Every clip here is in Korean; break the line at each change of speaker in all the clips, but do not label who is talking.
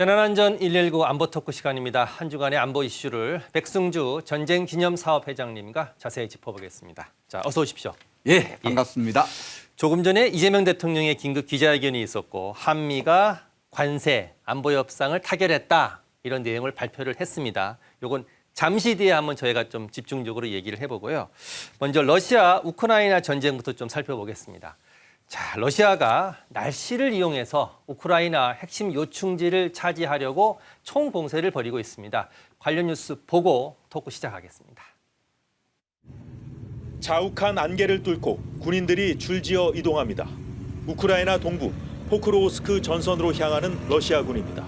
재난안전 119 안보 토크 시간입니다. 한 주간의 안보 이슈를 백승주 전쟁기념사업회장님과 자세히 짚어보겠습니다. 자, 어서 오십시오.
예, 반갑습니다.
조금 전에 이재명 대통령의 긴급 기자회견이 있었고 한미가 관세, 안보 협상을 타결했다 이런 내용을 발표를 했습니다. 요건 잠시 뒤에 한번 저희가 좀 집중적으로 얘기를 해보고요. 먼저 러시아 우크라이나 전쟁부터 좀 살펴보겠습니다. 자, 러시아가 날씨를 이용해서 우크라이나 핵심 요충지를 차지하려고 총공세를 벌이고 있습니다. 관련 뉴스 보고 토크 시작하겠습니다.
자욱한 안개를 뚫고 군인들이 줄지어 이동합니다. 우크라이나 동부 포크로우스크 전선으로 향하는 러시아군입니다.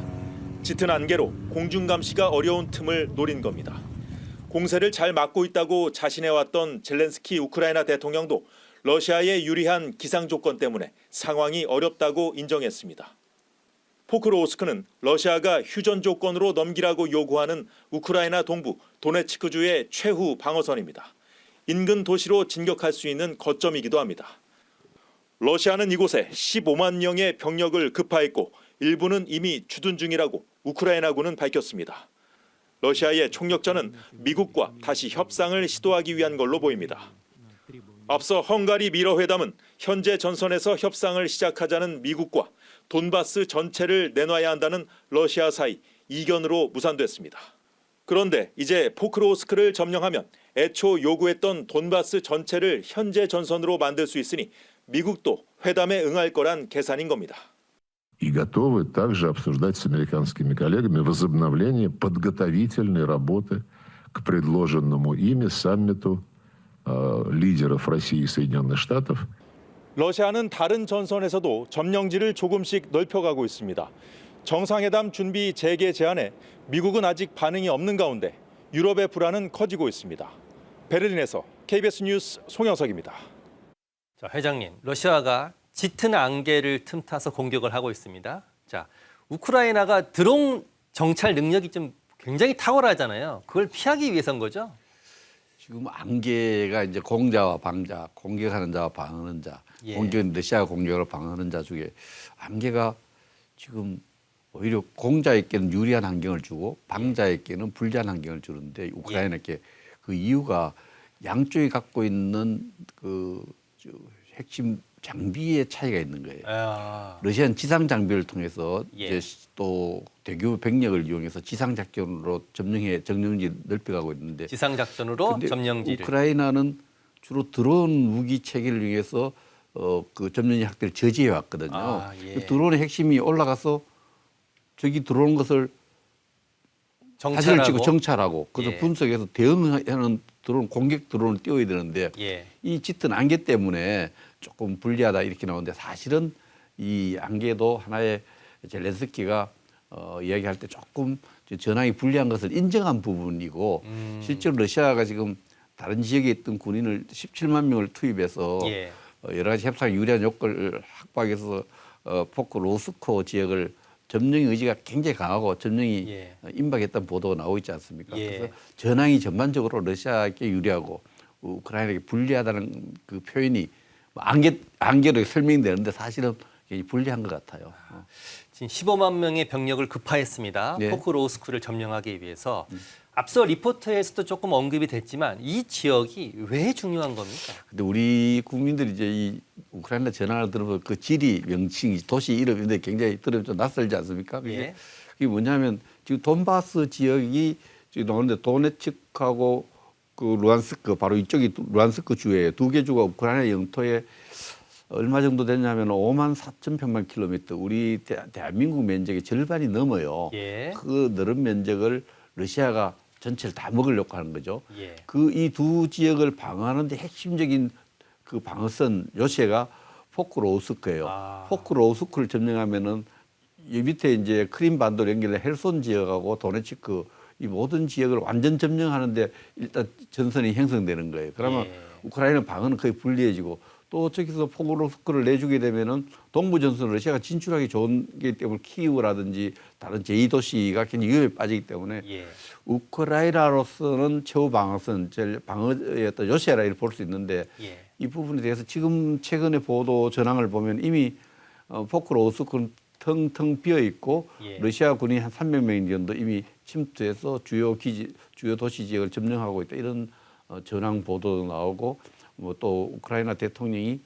짙은 안개로 공중 감시가 어려운 틈을 노린 겁니다. 공세를 잘 막고 있다고 자신해왔던 젤렌스키 우크라이나 대통령도 러시아의 유리한 기상 조건 때문에 상황이 어렵다고 인정했습니다. 포크로우스크는 러시아가 휴전 조건으로 넘기라고 요구하는 우크라이나 동부 도네츠크주의 최후 방어선입니다. 인근 도시로 진격할 수 있는 거점이기도 합니다. 러시아는 이곳에 15만 명의 병력을 급파했고 일부는 이미 주둔 중이라고 우크라이나군은 밝혔습니다. 러시아의 총력전은 미국과 다시 협상을 시도하기 위한 걸로 보입니다. 앞서 헝가리 미러 회담은 현재 전선에서 협상을 시작하자는 미국과 돈바스 전체를 내놔야 한다는 러시아 사이 이견으로 무산됐습니다. 그런데 이제 포크로우스크를 점령하면 애초 요구했던 돈바스 전체를 현재 전선으로 만들 수 있으니 미국도 회담에 응할 거란 계산인 겁니다.
И готовы также обсуждать с американскими коллегами возобновление подготовительной работы к предложенному ими саммиту лидеров России и Соединенных Штатов.
러시아는 다른 전선에서도 점령지를 조금씩 넓혀가고 있습니다. 정상회담 준비 재개 제안에 미국은 아직 반응이 없는 가운데 유럽의 불안은 커지고 있습니다. 베를린에서 KBS 뉴스 송영석입니다.
자, 회장님, 러시아가 짙은 안개를 틈타서 공격을 하고 있습니다. 자, 우크라이나가 드론 정찰 능력이 좀 굉장히 탁월하잖아요. 그걸 피하기 위해서인 거죠?
지금 안개가 이제 공자와 방자, 공격하는 자와 방어하는 자, 러시아가 공격을 방어하는 자 중에 안개가 지금 오히려 공자에게는 유리한 환경을 주고 방자에게는 불리한 환경을 주는데 우크라이나께 그 이유가 양쪽이 갖고 있는 그 핵심 장비의 차이가 있는 거예요. 러시아는 지상 장비를 통해서 이제 또 대규모 병력을 이용해서 지상 작전으로 점령지 넓혀가고 있는데
지상 작전으로 점령지를.
우크라이나는 주로 드론 무기 체계를 이용해서 그 점령지 확대를 저지해 왔거든요. 그 드론의 핵심이 올라가서 저기 들어오는 것을 사진을 찍고 정찰하고 그래서 분석해서 대응하는 드론 공격 드론을 띄워야 되는데 이 짙은 안개 때문에 조금 불리하다 이렇게 나오는데 사실은 이 안개도 하나의 젤렌스키가 이야기할 때 조금 전황이 불리한 것을 인정한 부분이고 실제로 러시아가 지금 다른 지역에 있던 군인을 17만 명을 투입해서 여러 가지 협상 유리한 요건을 확보하기 위해서 포크로우스크 지역을 점령의 의지가 굉장히 강하고 점령이 임박했다는 보도가 나오고 있지 않습니까? 그래서 전황이 전반적으로 러시아에게 유리하고 우크라이나에게 불리하다는 그 표현이 안개로 설명되는데 사실은 굉장히 불리한 것 같아요.
지금 15만 명의 병력을 급파했습니다. 포크로우스크를 점령하기 위해서. 앞서 리포트에서도 조금 언급이 됐지만 이 지역이 왜 중요한 겁니까?
근데 우리 국민들이 이제 이 우크라이나 전황을 들어보면 그 지리 명칭, 도시 이름인데 굉장히 들으면 좀 낯설지 않습니까? 그게 뭐냐면 지금 돈바스 지역이 지금 나오는데 도네츠크하고 그 루안스크 바로 이쪽이 루안스크 주에 두 개 주가 우크라이나 영토에 얼마 정도 되냐면 5만 4천 평방 킬로미터 우리 대한민국 면적의 절반이 넘어요. 그 넓은 면적을 러시아가 전체를 다 먹으려고 하는 거죠. 그 이 두 지역을 방어하는데 핵심적인 그 방어선 요새가 포크로우스크예요. 포크로우스크를 점령하면은 이 밑에 이제 크림반도로 연결된 헬손 지역하고 도네츠크 이 모든 지역을 완전 점령하는데 일단 전선이 형성되는 거예요. 그러면 우크라이나 방어는 거의 불리해지고 또 저기서 포크로우스크를 내주게 되면은 동부 전선 러시아가 진출하기 좋은 게 때문에 키이우라든지 다른 제2도시가 굉장히 위험에 빠지기 때문에 우크라이나로서는 최후 방어선, 방어의 어떤 요새라 이렇게 볼 수 있는데 이 부분에 대해서 지금 최근의 보도 전황을 보면 이미 포크로우스크는 텅텅 비어 있고
예.
러시아 군이 한 300명 정도 이미 침투해서 주요 도시 지역을 점령하고 있다 이런 전황 보도도 나오고 뭐 또 우크라이나 대통령이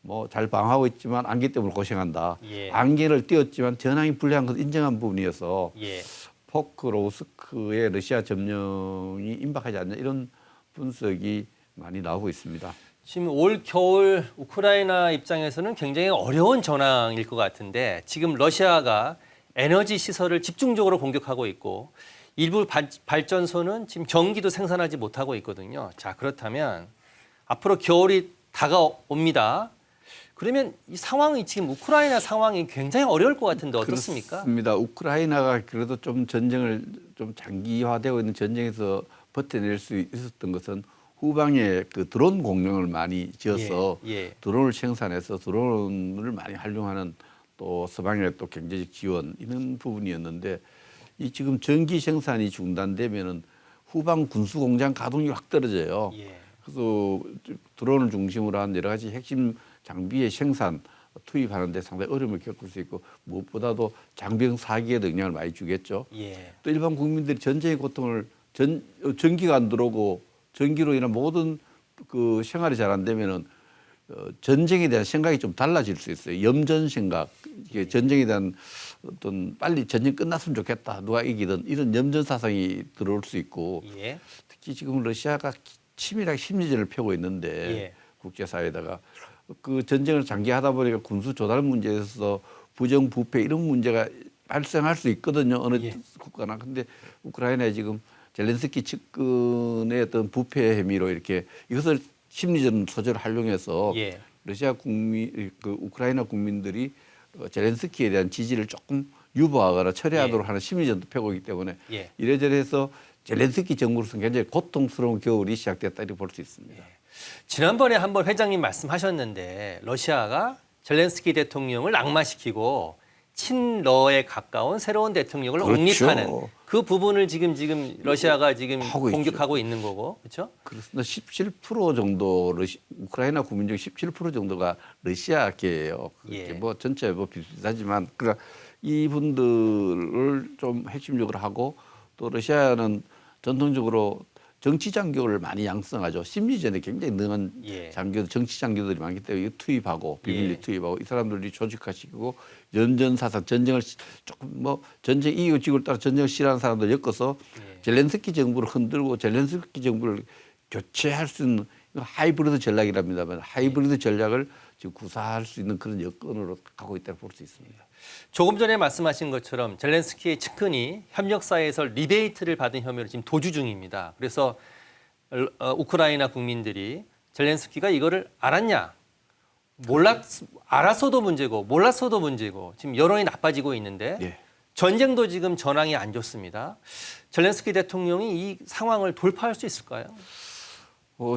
뭐 잘 방어하고 있지만 안개 때문에 고생한다.
예.
안개를 띄웠지만 전황이 불리한 것을 인정한 부분이어서
예.
포크로우스크의 러시아 점령이 임박하지 않냐 이런 분석이 많이 나오고 있습니다.
지금 올 겨울 우크라이나 입장에서는 굉장히 어려운 전황일 것 같은데 지금 러시아가 에너지 시설을 집중적으로 공격하고 있고 일부 발전소는 지금 전기도 생산하지 못하고 있거든요. 자, 그렇다면 앞으로 겨울이 다가옵니다. 그러면 이 상황이 지금 우크라이나 상황이 굉장히 어려울 것 같은데 어떻습니까?
그렇습니다. 우크라이나가 그래도 좀 전쟁을 좀 장기화되고 있는 전쟁에서 버텨낼 수 있었던 것은 후방에 그 드론 공룡을 많이 지어서
예, 예.
드론을 생산해서 드론을 많이 활용하는 또 서방의 또 경제적 지원 이런 부분이었는데 이 지금 전기 생산이 중단되면은 후방 군수 공장 가동이 확 떨어져요.
예.
그래서 드론을 중심으로 한 여러 가지 핵심 장비의 생산 투입하는데 상당히 어려움을 겪을 수 있고 무엇보다도 장병 사기에도 영향을 많이 주겠죠.
예.
또 일반 국민들이 전쟁의 고통을 전기가 안 들어오고 전기로 인한 모든 그 생활이 잘 안 되면은 전쟁에 대한 생각이 좀 달라질 수 있어요. 염전 생각, 이게 전쟁에 대한 어떤 빨리 전쟁 끝났으면 좋겠다, 누가 이기든 이런 염전 사상이 들어올 수 있고
예.
특히 지금 러시아가 치밀하게 심리전을 펴고 있는데
예.
국제사회에다가 그 전쟁을 장기하다 보니까 군수 조달 문제에서 부정부패 이런 문제가 발생할 수 있거든요. 어느
예.
국가나. 근데 우크라이나에 지금 젤렌스키 측근의 어떤 부패 혐의로 이렇게 이것을 심리전 소재를 활용해서
예.
러시아 국민, 그 우크라이나 국민들이 젤렌스키에 대한 지지를 조금 유보하거나 철회하도록
예.
하는 심리전도 펴고 있기 때문에
예.
이래저래해서 젤렌스키 정부로서는 굉장히 고통스러운 겨울이 시작됐다 이렇게 볼 수 있습니다.
지난번에 한번 회장님 말씀하셨는데 러시아가 젤렌스키 대통령을 악마시키고 친러에 가까운 새로운 대통령을
그렇죠.
옹립하는 그 부분을 지금 러시아가 지금
하고
공격하고 있는 거고 그렇죠?
그렇습니다. 17% 정도 우크라이나 국민 중 17% 정도가 러시아계예요.
예.
뭐 전체 뭐 비슷하지만 그러니까 이분들을 좀 핵심적으로 하고 또 러시아는 전통적으로 정치 장교를 많이 양성하죠. 심리전에 굉장히 능한
예.
장교, 정치 장교들이 많기 때문에 투입하고 비밀리
예.
투입하고 이 사람들이 조직화시키고 연전사상 전쟁을 조금 뭐 전쟁 이유 지구를 따라 전쟁을 싫어하는 사람들 엮어서
예.
젤렌스키 정부를 흔들고 젤렌스키 정부를 교체할 수 있는 하이브리드 전략이랍니다만 하이브리드 전략을 지금 구사할 수 있는 그런 여건으로 가고 있다고 볼 수 있습니다.
조금 전에 말씀하신 것처럼 젤렌스키의 측근이 협력사에서 리베이트를 받은 혐의로 지금 도주 중입니다. 그래서 우크라이나 국민들이 젤렌스키가 이거를 알았냐? 알았어도 문제고 몰랐어도 문제고 지금 여론이 나빠지고 있는데
예.
전쟁도 지금 전황이 안 좋습니다. 젤렌스키 대통령이 이 상황을 돌파할 수 있을까요?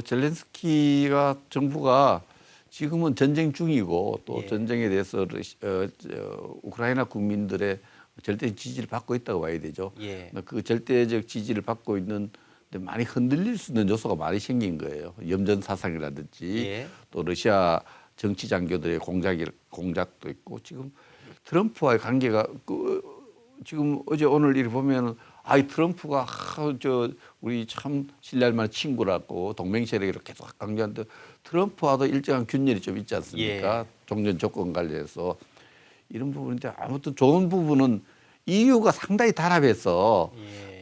젤렌스키가 정부가 지금은 전쟁 중이고 또
예.
전쟁에 대해서 우크라이나 국민들의 절대 지지를 받고 있다고 봐야 되죠.
예.
그 절대적 지지를 받고 있는데 많이 흔들릴 수 있는 요소가 많이 생긴 거예요. 염전 사상이라든지
예.
또 러시아 정치 장교들의 공작도 있고 지금 트럼프와의 관계가 지금 어제 오늘 일 보면 이 트럼프가 우리 참 신뢰할 만한 친구라고 동맹 세력을 계속 강조하는데 트럼프와도 일정한 균열이 좀 있지 않습니까?
예.
종전 조건 관련해서 이런 부분인데 아무튼 좋은 부분은 EU가 상당히 단합해서
예.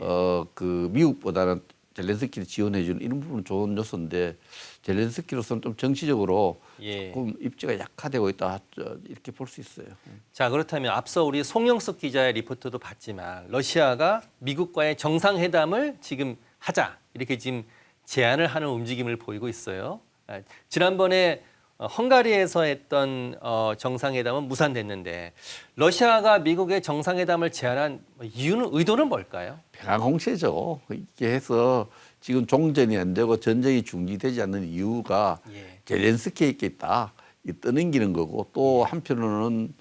그 미국보다는 젤렌스키를 지원해주는 이런 부분은 좋은 요소인데 젤렌스키로서는 좀 정치적으로
예.
조금 입지가 약화되고 있다 이렇게 볼 수 있어요.
자, 그렇다면 앞서 우리 송영석 기자의 리포트도 봤지만 러시아가 미국과의 정상회담을 지금 하자 이렇게 지금 제안을 하는 움직임을 보이고 있어요. 지난번에 헝가리에서 했던 정상회담은 무산됐는데 러시아가 미국의 정상회담을 제안한 의도는 뭘까요?
평화공세죠. 이게 해서 지금 종전이 안 되고 전쟁이 중지되지 않는 이유가
예.
젤렌스키에 있겠다. 떠넘기는 거고 또 한편으로는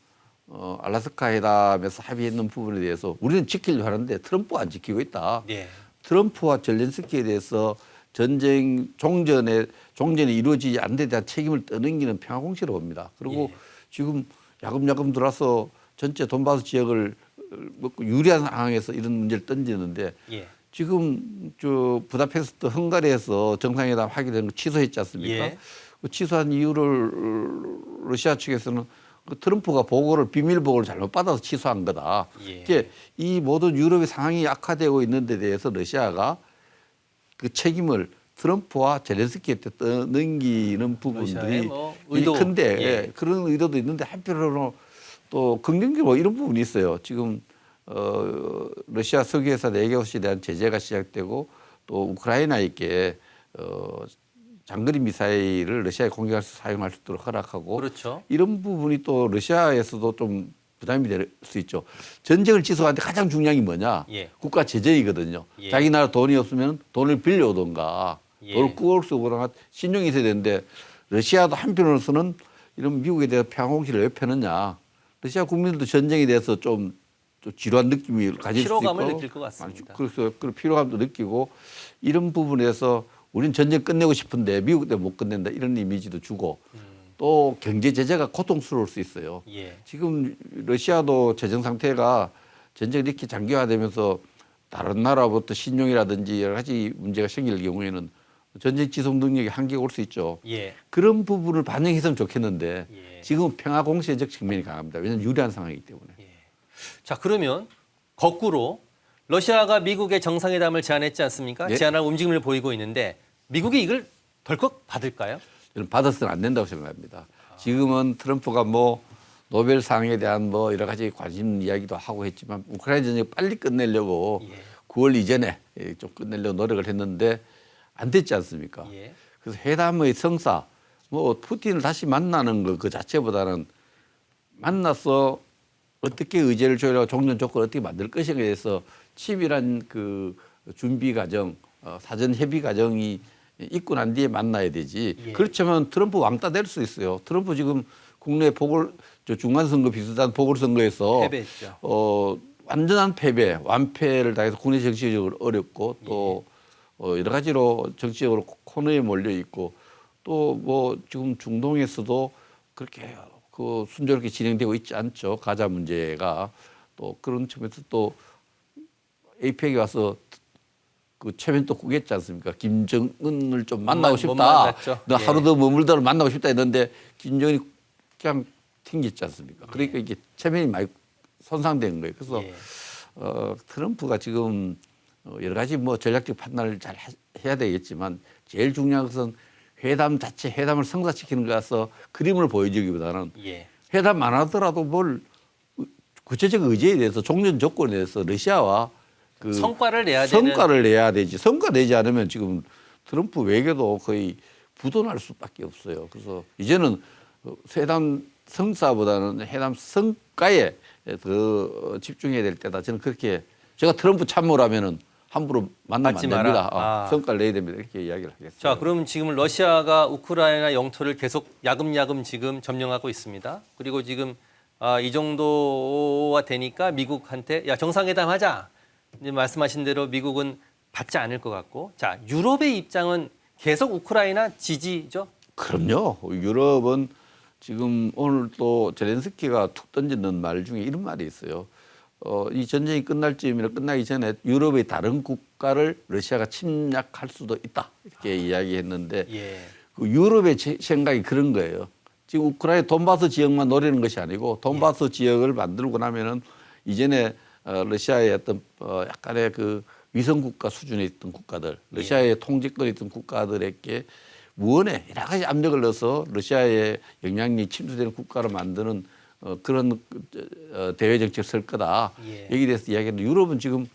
알라스카 회담에서 합의했는 부분에 대해서 우리는 지키려고 하는데 트럼프가 안 지키고 있다.
예.
트럼프와 젤렌스키에 대해서 전쟁 종전이 이루어지지 않는 데 대한 책임을 떠넘기는 평화공세로 봅니다. 그리고
예.
지금 야금야금 들어와서 전체 돈바스 지역을 유리한 상황에서 이런 문제를 던지는데
예.
지금 저 부다페스트 헝가리에서 정상회담 하게 된 거 취소했지 않습니까?
예.
그 취소한 이유를 러시아 측에서는 그 트럼프가 보고를 비밀 보고를 잘못 받아서 취소한 거다.
예.
이제 이 모든 유럽의 상황이 악화되고 있는 데 대해서 러시아가 그 책임을 트럼프와 제렌스키한테 떠넘기는 부분들이
러시아의 뭐 의도.
큰데
예.
그런 의도도 있는데 한편으로는 또 긍정적으로 이런 부분이 있어요. 지금 러시아 석유회사 4곳에 대한 제재가 시작되고 또 우크라이나에게 장거리 미사일을 러시아에 공격할 수 사용할 수 있도록 허락하고
그렇죠.
이런 부분이 또 러시아에서도 좀 부담이 될 수 있죠. 전쟁을 취소하는데 가장 중요한 게 뭐냐?
예.
국가 재정이거든요.
예.
자기 나라 돈이 없으면 돈을 빌려오던가
예.
돈을 꾸을 수 오거나 신용이 있어야 되는데 러시아도 한편으로서는 이런 미국에 대해서 평화공시를 왜 펴느냐. 러시아 국민들도 전쟁에 대해서 좀 지루한 느낌이 가질 수 있고
피로감을 느낄 것 같습니다.
그래서 그런 피로감도 느끼고 이런 부분에서 우리는 전쟁 끝내고 싶은데 미국 때문에 못 끝낸다 이런 이미지도 주고 또 경제 제재가 고통스러울 수 있어요.
예.
지금 러시아도 재정 상태가 전쟁이 이렇게 장기화되면서 다른 나라부터 신용이라든지 여러 가지 문제가 생길 경우에는 전쟁 지속 능력이 한계가 올 수 있죠.
예.
그런 부분을 반영했으면 좋겠는데
예.
지금은 평화 공세적 측면이 강합니다. 왜냐하면 유리한 상황이기 때문에.
자, 그러면 거꾸로 러시아가 미국의 정상회담을 제안했지 않습니까?
예.
제안할 움직임을 보이고 있는데 미국이 이걸 덜컥 받을까요?
저는 받아서는 안 된다고 생각합니다. 지금은 트럼프가 뭐 노벨상에 대한 뭐 여러 가지 관심 이야기도 하고 했지만 우크라이나 전쟁 빨리 끝내려고
예.
9월 이전에 좀 끝내려고 노력을 했는데 안 됐지 않습니까?
예.
그래서 회담의 성사, 뭐 푸틴을 다시 만나는 거 그 자체보다는 만나서 어떻게 의제를 조율하고 종전 조건을 어떻게 만들 것인가에 대해서 치밀한 그 준비 과정, 사전 협의 과정이 있고 난 뒤에 만나야 되지.
예.
그렇지만 트럼프 왕따 될 수 있어요. 트럼프 지금 국내 중간선거 비슷한 보궐선거에서
패배했죠.
완전한 패배, 완패를 당해서 국내 정치적으로 어렵고 또 여러 가지로 정치적으로 코너에 몰려 있고 또 뭐 지금 중동에서도 그렇게 그 순조롭게 진행되고 있지 않죠. 가자 문제가 또 그런 측면에서 또 APEC에 와서 그 체면 또 꾸겠지 않습니까? 김정은을 좀 만나고
못
싶다.
만났죠.
너
예.
하루 더 머물다를 만나고 싶다 했는데 김정은이 그냥 튕겼지 않습니까? 그러니까 이게 체면이 많이 손상된 거예요. 그래서
예.
트럼프가 지금 여러 가지 뭐 전략적 판단을 잘 해야 되겠지만 제일 중요한 것은 회담 자체, 회담을 성사시키는 거라서 그림을 보여주기보다는
예.
회담 안 하더라도 뭘 구체적 의제에 대해서 종전 조건에 대해서 러시아와 그
성과를 내야 되는.
성과를 내야 되지. 성과 내지 않으면 지금 트럼프 외교도 거의 부도날 수밖에 없어요. 그래서 이제는 회담 성사보다는 회담 성과에 더 집중해야 될 때다. 저는 그렇게 제가 트럼프 참모라면은 함부로 만나면
받지
안 됩니다.
마라.
성과를 내야 됩니다. 이렇게 이야기를 하겠습니다.
자, 그럼 지금 러시아가 우크라이나 영토를 계속 야금야금 지금 점령하고 있습니다. 그리고 지금 이 정도가 되니까 미국한테 야 정상회담 하자. 이제 말씀하신 대로 미국은 받지 않을 것 같고, 자 유럽의 입장은 계속 우크라이나 지지죠.
그럼요. 유럽은 지금 오늘 또 제렌스키가 툭 던지는 말 중에 이런 말이 있어요. 이 전쟁이 끝날 즈음이나 끝나기 전에 유럽의 다른 국가를 러시아가 침략할 수도 있다. 이렇게 이야기했는데
예.
그 유럽의 생각이 그런 거예요. 지금 우크라이나 돈바스 지역만 노리는 것이 아니고 돈바스 지역을 만들고 나면은 이전에 러시아의 어떤 약간의 그 위성국가 수준에 있던 국가들, 러시아의 통제권에 있던 국가들에게 무언에 여러 가지 압력을 넣어서 러시아의 영향력이 침투되는 국가를 만드는 그런 대외 정책을 쓸 거다.
예.
여기에 대해서 이야기했는데 유럽은 지금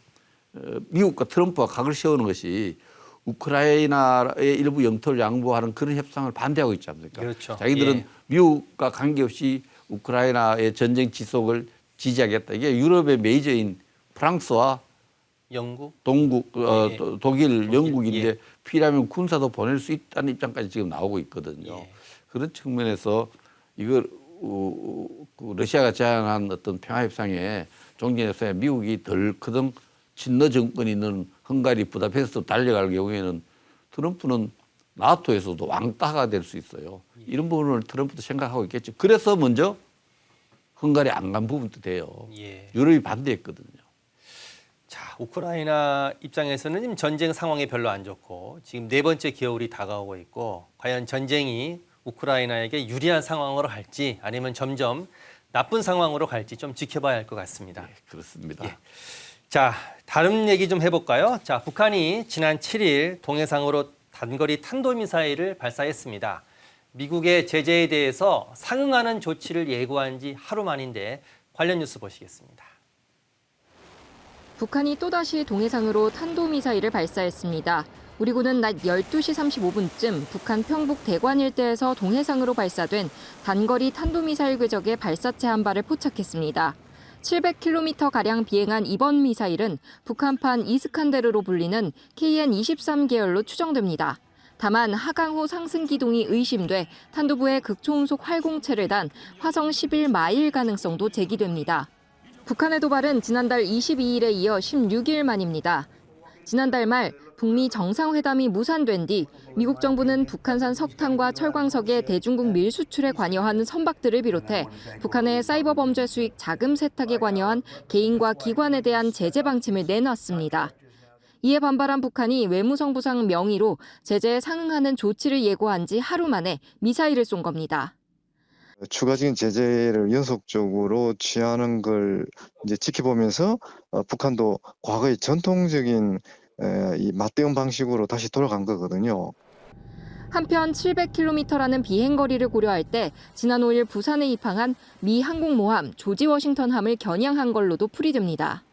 미국과 트럼프가 각을 세우는 것이 우크라이나의 일부 영토를 양보하는 그런 협상을 반대하고 있지 않습니까?
그렇죠.
자기들은
예.
미국과 관계없이 우크라이나의 전쟁 지속을 지지하겠다. 이게 유럽의 메이저인 프랑스와
영국.
동국,
예.
독일, 영국인데
예.
필요하면 군사도 보낼 수 있다는 입장까지 지금 나오고 있거든요.
예.
그런 측면에서 이걸 그 러시아가 제안한 어떤 평화협상에 종전협상에 미국이 덜 크던 친러 정권이 있는 헝가리 부다페스트 달려갈 경우에는 트럼프는 나토에서도 왕따가 될 수 있어요. 이런 부분을 트럼프도 생각하고 있겠죠. 그래서 먼저 헝가리 안 간 부분도 돼요.
예.
유럽이 반대했거든요.
자, 우크라이나 입장에서는 지금 전쟁 상황이 별로 안 좋고 지금 네 번째 겨울이 다가오고 있고 과연 전쟁이 우크라이나에게 유리한 상황으로 갈지 아니면 점점 나쁜 상황으로 갈지 좀 지켜봐야 할 것 같습니다.
네, 그렇습니다.
예. 자, 다른 얘기 좀 해볼까요? 자, 북한이 지난 7일 동해상으로 단거리 탄도미사일을 발사했습니다. 미국의 제재에 대해서 상응하는 조치를 예고한 지 하루 만인데 관련 뉴스 보시겠습니다.
북한이 또다시 동해상으로 탄도미사일을 발사했습니다. 우리 군은 낮 12시 35분쯤 북한 평북 대관 일대에서 동해상으로 발사된 단거리 탄도미사일 궤적의 발사체 한 발을 포착했습니다. 700km가량 비행한 이번 미사일은 북한판 이스칸데르로 불리는 KN-23 계열로 추정됩니다. 다만 하강호 상승 기동이 의심돼 탄도부에 극초음속 활공체를 단 화성 11 마일 가능성도 제기됩니다. 북한의 도발은 지난달 22일에 이어 16일 만입니다. 지난달 말 북미 정상회담이 무산된 뒤 미국 정부는 북한산 석탄과 철광석의 대중국 밀수출에 관여한 선박들을 비롯해 북한의 사이버 범죄 수익 자금 세탁에 관여한 개인과 기관에 대한 제재 방침을 내놨습니다. 이에 반발한 북한이 외무성부상 명의로 제재에 상응하는 조치를 예고한 지 하루 만에 미사일을 쏜 겁니다.
추가적인 제재를 연속적으로 취하는 걸 이제 지켜보면서 북한도 과거의 전통적인 이 맞대응 방식으로 다시 돌아간 거거든요.
한편 700km라는 비행거리를 고려할 때 지난 5일 부산에 입항한 미 항공모함 조지 워싱턴함을 겨냥한 걸로도 풀이됩니다.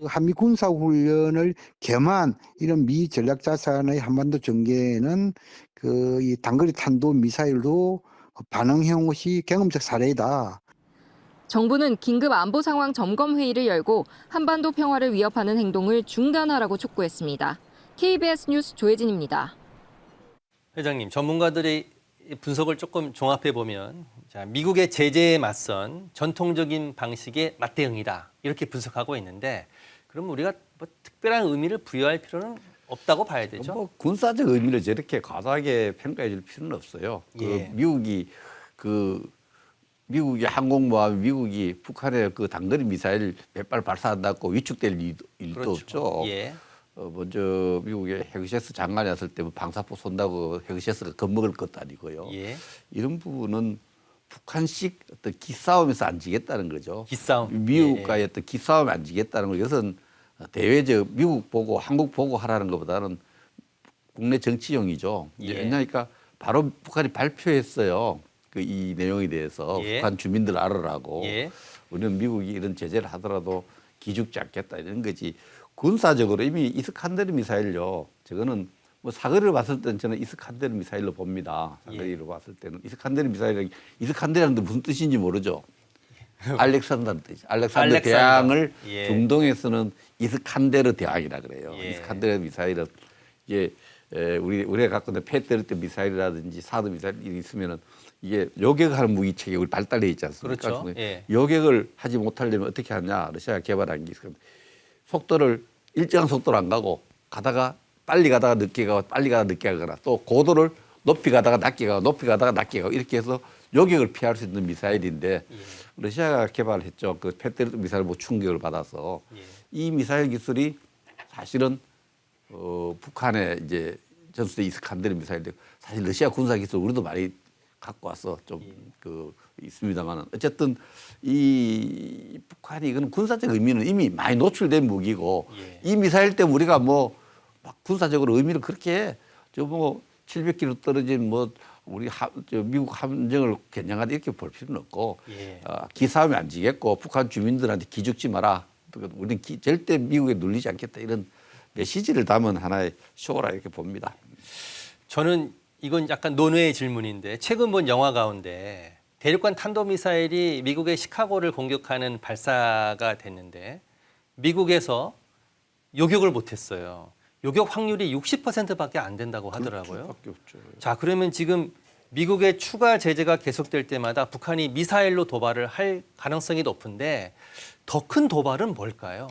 한미 군사훈련을 겸한 이런 미 전략자산의 한반도 전개에는 이 단거리 탄도 미사일도 반응해온 것이 경험적 사례이다.
정부는 긴급 안보 상황 점검 회의를 열고 한반도 평화를 위협하는 행동을 중단하라고 촉구했습니다. KBS 뉴스 조혜진입니다.
회장님, 전문가들의 분석을 조금 종합해 보면 자, 미국의 제재에 맞선 전통적인 방식의 맞대응이다 이렇게 분석하고 있는데 그럼 우리가 뭐 특별한 의미를 부여할 필요는 없다고 봐야 되죠?
뭐 군사적 의미를 저렇게 과도하게 평가해 줄 필요는 없어요.
예.
미국이 항공모함, 미국이 북한의 그 단거리 미사일 몇 발 발사한다고 위축될 일도
그렇죠.
없죠.
예.
먼저 미국의 헤그셰스 장관이 왔을 때 방사포 쏜다고 헤그셰스가 겁먹을 것도 아니고요.
예.
이런 부분은 북한식 어떤 기싸움에서 안 지겠다는 거죠.
기싸움.
미국과의 어떤 기싸움에 안 지겠다는 거. 이것은 대외적 미국 보고 한국 보고 하라는 것보다는 국내 정치용이죠.
예.
왜냐하니까 바로 북한이 발표했어요. 이 내용에 대해서
예.
북한 주민들 알으라고.
예.
우리는 미국이 이런 제재를 하더라도 기죽지 않겠다 이런 거지. 군사적으로 이미 이스칸데르 미사일요. 저거는 뭐 사거리를 봤을 때는 저는 이스칸데르 미사일로 봅니다. 사거리로 봤을 때는 이스칸데르 미사일, 이스칸데르는 무슨 뜻인지 모르죠. 알렉산더라는 뜻이죠. 알렉산더 대왕을
예.
중동에서는 이스칸데르 대왕이라 그래요.
예.
이스칸데르 미사일은 이게 우리가 갖고 있는 패트리트 미사일이라든지 사드 미사일이 있으면은 이게 요격하는 무기 체계 우리 발달돼 있지 않습니까?
그렇죠. 예.
요격을 하지 못하려면 어떻게 하냐? 러시아가 개발한 게 있어요. 속도를 일정한 속도로 안 가고 가다가 빨리 가다가 늦게 가고 빨리 가다가 늦게 가거나 또 고도를 높이 가다가 낮게 가고 높이 가다가 낮게 가고 이렇게 해서 요격을 피할 수 있는 미사일인데 러시아가 개발했죠. 그 패트리트 미사일 뭐 충격을 받아서 이 미사일 기술이 사실은 북한의 이제 전수대 이스칸데르 미사일인데 사실 러시아 군사 기술 우리도 많이 갖고 와서 좀 있습니다만은 어쨌든 이 북한이 이건 군사적 의미는 이미 많이 노출된 무기고 이 미사일 때문에 우리가 뭐 막 군사적으로 의미를 그렇게 저 뭐 700km 떨어진 뭐 우리 미국 함정을 겨냥하다 이렇게 볼 필요는 없고 기싸움이 안 지겠고 북한 주민들한테 기죽지 마라. 우리는 절대 미국에 눌리지 않겠다 이런 메시지를 담은 하나의 쇼라 이렇게 봅니다.
저는 이건 약간 논외의 질문인데 최근 본 영화 가운데 대륙간 탄도미사일이 미국의 시카고를 공격하는 발사가 됐는데 미국에서 요격을 못했어요. 요격 확률이 60%밖에 안 된다고 하더라고요. 자, 그러면 지금 미국의 추가 제재가 계속될 때마다 북한이 미사일로 도발을 할 가능성이 높은데 더 큰 도발은 뭘까요?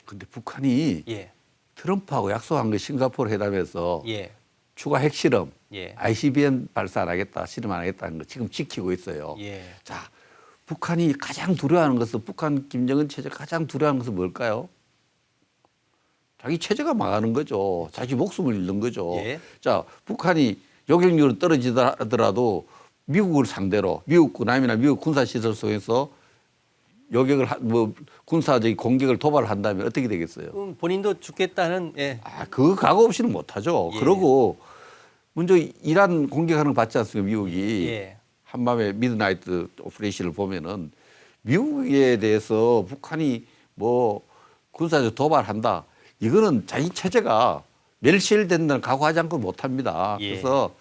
근데 북한이 트럼프하고 약속한 거 싱가포르 회담에서 추가 핵실험, ICBM 발사 안 하겠다, 실험 안 하겠다는 거 지금 지키고 있어요. 자, 북한이 가장 두려워하는 것은 북한 김정은 체제가 가장 두려워하는 것은 뭘까요? 자기 체제가 망하는 거죠. 자기 목숨을 잃는 거죠.
예.
자, 북한이 요격률은 떨어지더라도 미국을 상대로 미국 군함이나 미국 군사시설 속에서 요격을 군사적인 공격을 도발을 한다면 어떻게 되겠어요?
본인도 죽겠다는 예.
그 각오 없이는 못하죠.
예.
그러고 먼저 이란 공격하는 거 봤지 않습니까? 미국이
예.
한밤에 미드나이트 오퍼레이션을 보면은 미국에 대해서 북한이 뭐 군사적 도발한다. 이거는 자기 체제가 멸실된다는 각오하지 않고 못합니다.
예.
그래서